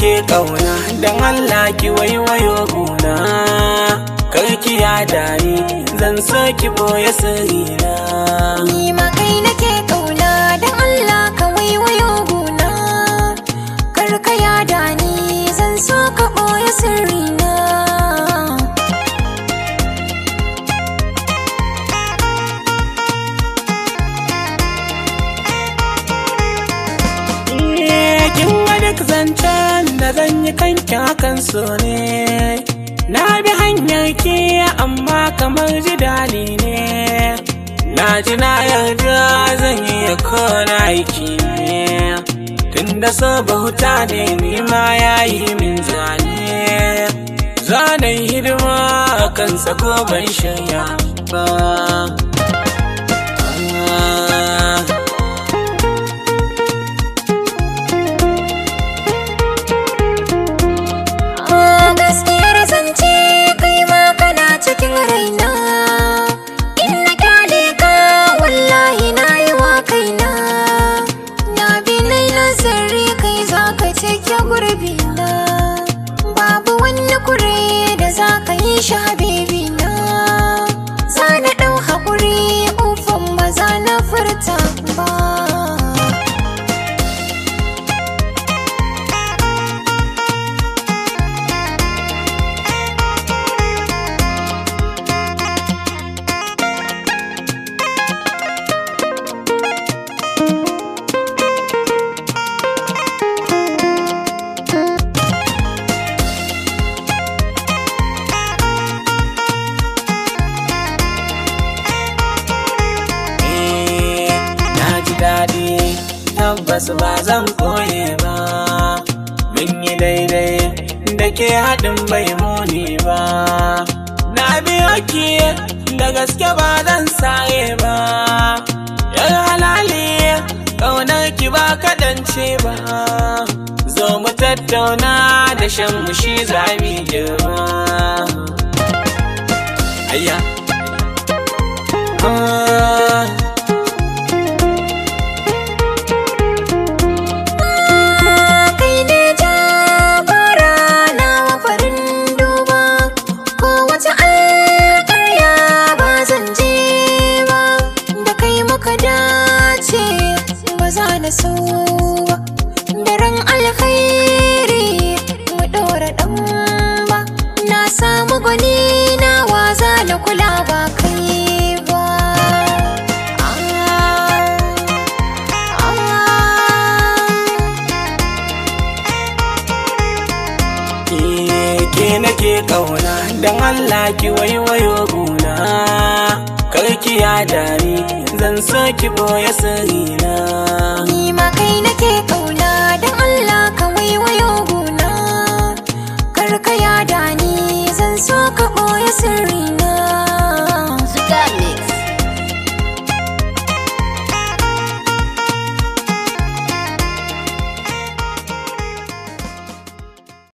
nake kauna dan Allah ki waiwayo gona, karki yada ni zan so ki boye sirrina. Ni ma kai nake kauna dan Allah ka waiwayo gona, kar ka yada ni zan so ka boye sirrina. Kin ga duk zancen da zan yi kanki hakan so ne, na bi hanyar ki amma kamar jidali ne, na ji na yarda zan yi kona aiki ne, tunda so bauta ne ni ma yayi min zane, zanen hidima kansa ko ban shirya ba. Gaskiyar zance kai ma kana cikin raina, in na kyale ka wallahi na yi wa kaina, na bi nai nazari kai za ka cike gurbina, babu wani kure da za ka yi shi habibina, za na ɗau haƙuri ufan ba za na furta ba. Daɗi tabbas ba zan koye ba, mun yi daidai da ke haɗin bai muni ba, na biyo ki da gaske ba zan saye ba, yar halali ƙaunar ki ba kaɗance ba, zo mu tattauna da shan mushi zami girma. Ayya so daren alkhairi mu ɗora ɗan ba, na samu gwani na waza na kula ba kai ba. Ke nake kauna dan Allah ki waiwayo gona, karki yada ni zan so ki boye sirrina.